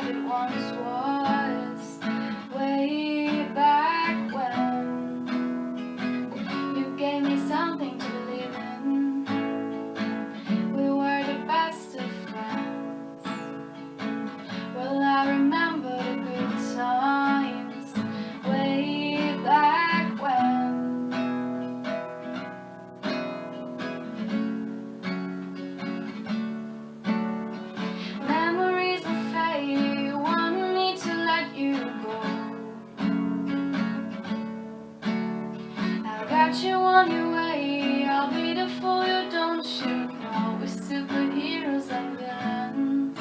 it once was, way back when you gave me something to believe in. We were the best of friends. Well, I remember the good times, way back when. Memories will fade, you want me to let you go. I got you on your way, I'll be the fool you don't shoot. Now we're superheroes and villains.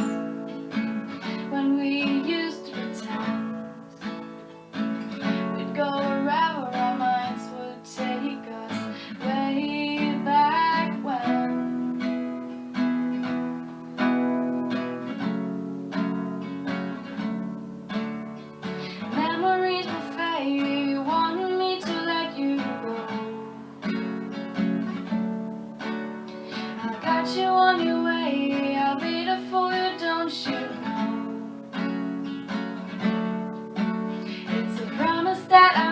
When we used to pretend we'd go wherever our minds would take us, way back when. Memories will fade, you want me to let you go. I got you on your way, I'll be the fool you don't shoot now. It's a promise that I